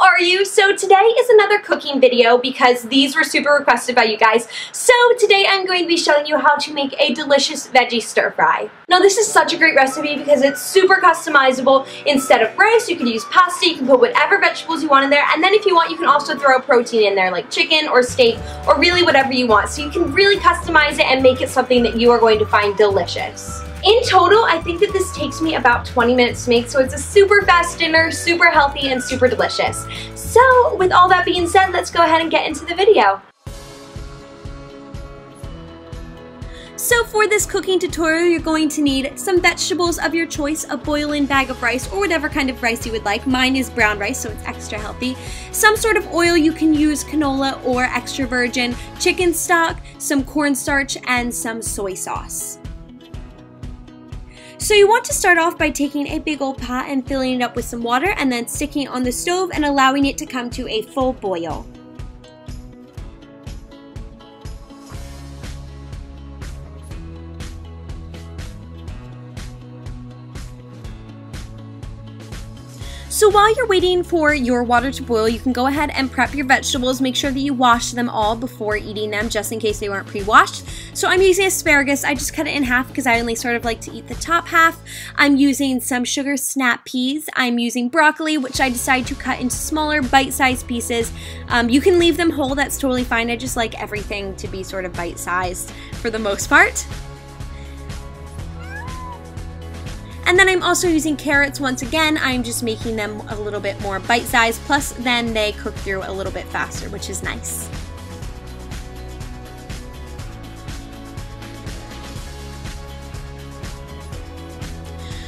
are you? So today is another cooking video because these were super requested by you guys. So today I'm going to be showing you how to make a delicious veggie stir fry. Now this is such a great recipe because it's super customizable. Instead of rice, you can use pasta, you can put whatever vegetables you want in there, and then if you want, you can also throw protein in there like chicken or steak or really whatever you want. So you can really customize it and make it something that you are going to find delicious. In total, I think that this takes me about 20 minutes to make, so it's a super fast dinner, super healthy, and super delicious. So, with all that being said, let's go ahead and get into the video. So for this cooking tutorial, you're going to need some vegetables of your choice, a boil-in bag of rice, or whatever kind of rice you would like. Mine is brown rice, so it's extra healthy. Some sort of oil, you can use canola or extra virgin, chicken stock, some cornstarch, and some soy sauce. So you want to start off by taking a big old pot and filling it up with some water and then sticking it on the stove and allowing it to come to a full boil. So while you're waiting for your water to boil, you can go ahead and prep your vegetables. Make sure that you wash them all before eating them, just in case they weren't pre-washed. So I'm using asparagus. I just cut it in half because I only sort of like to eat the top half. I'm using some sugar snap peas. I'm using broccoli, which I decided to cut into smaller bite-sized pieces. You can leave them whole, that's totally fine. I just like everything to be sort of bite-sized for the most part. And then I'm also using carrots. Once again, I'm just making them a little bit more bite-sized, plus then they cook through a little bit faster, which is nice.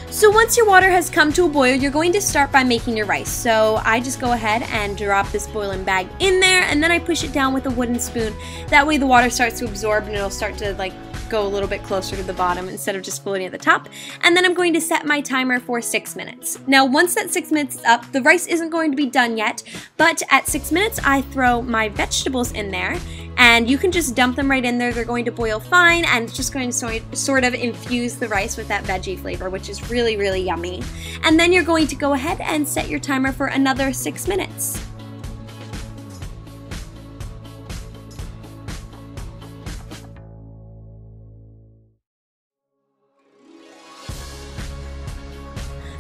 So once your water has come to a boil, you're going to start by making your rice. So I just go ahead and drop this boiling bag in there, and then I push it down with a wooden spoon. That way the water starts to absorb and it'll start to like go a little bit closer to the bottom instead of just floating at the top. And then I'm going to set my timer for 6 minutes. Now once that 6 minutes is up, the rice isn't going to be done yet, but at 6 minutes I throw my vegetables in there, and you can just dump them right in there. They're going to boil fine, and it's just going to sort of infuse the rice with that veggie flavor, which is really, really yummy. And then you're going to go ahead and set your timer for another 6 minutes.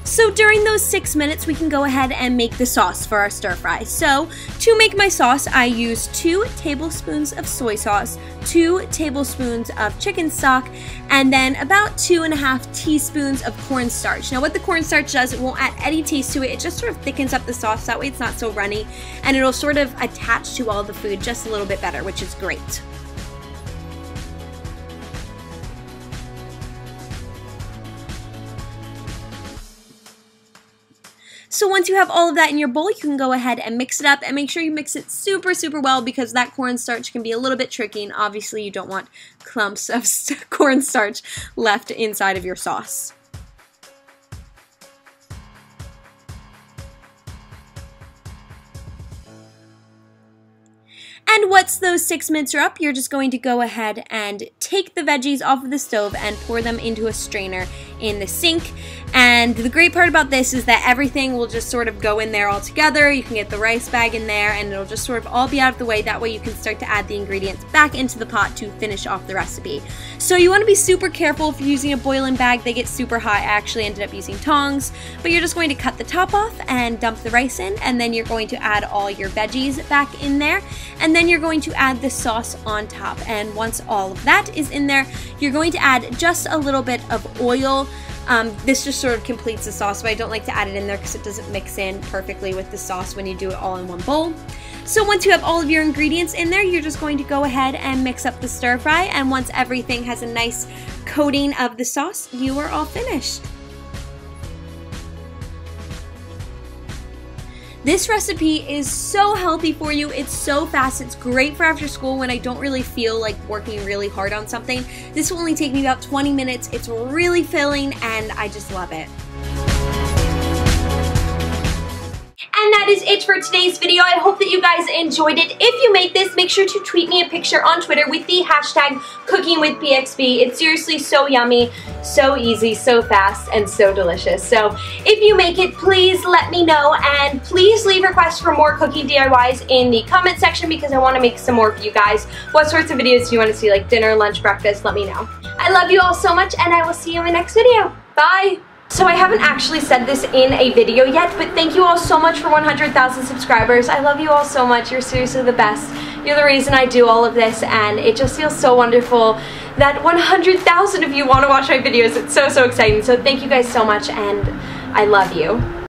So during those 6 minutes, we can go ahead and make the sauce for our stir fry. So to make my sauce, I use 2 tablespoons of soy sauce, 2 tablespoons of chicken stock, and then about 2.5 teaspoons of cornstarch. Now what the cornstarch does, it won't add any taste to it. It just sort of thickens up the sauce. That way it's not so runny, and it'll sort of attach to all the food just a little bit better, which is great. So once you have all of that in your bowl, you can go ahead and mix it up, and make sure you mix it super, super well because that cornstarch can be a little bit tricky, and obviously you don't want clumps of cornstarch left inside of your sauce. And once those 6 minutes are up, you're just going to go ahead and take the veggies off of the stove and pour them into a strainer in the sink. And the great part about this is that everything will just sort of go in there all together. You can get the rice bag in there, and it'll just sort of all be out of the way. That way you can start to add the ingredients back into the pot to finish off the recipe. So you want to be super careful if you're using a boil-in bag. They get super hot. I actually ended up using tongs, but you're just going to cut the top off and dump the rice in, and then you're going to add all your veggies back in there, and then you're going to add the sauce on top. And once all of that is in there, you're going to add just a little bit of oil. This just sort of completes the sauce, but I don't like to add it in there because it doesn't mix in perfectly with the sauce when you do it all in one bowl. So once you have all of your ingredients in there, you're just going to go ahead and mix up the stir fry, and once everything has a nice coating of the sauce, you are all finished. This recipe is so healthy for you. It's so fast. It's great for after school when I don't really feel like working really hard on something. This will only take me about 20 minutes. It's really filling, and I just love it. And that is it for today's video. I hope that you guys enjoyed it. If you make this, make sure to tweet me a picture on Twitter with the hashtag CookingWithPXB. It's seriously so yummy, so easy, so fast, and so delicious. So if you make it, please let me know, and please leave requests for more cooking DIYs in the comment section because I want to make some more for you guys. What sorts of videos do you want to see, like dinner, lunch, breakfast? Let me know. I love you all so much, and I will see you in the next video. Bye! So I haven't actually said this in a video yet, but thank you all so much for 100,000 subscribers. I love you all so much. You're seriously the best. You're the reason I do all of this, and it just feels so wonderful that 100,000 of you want to watch my videos. It's so, so exciting. So thank you guys so much, and I love you.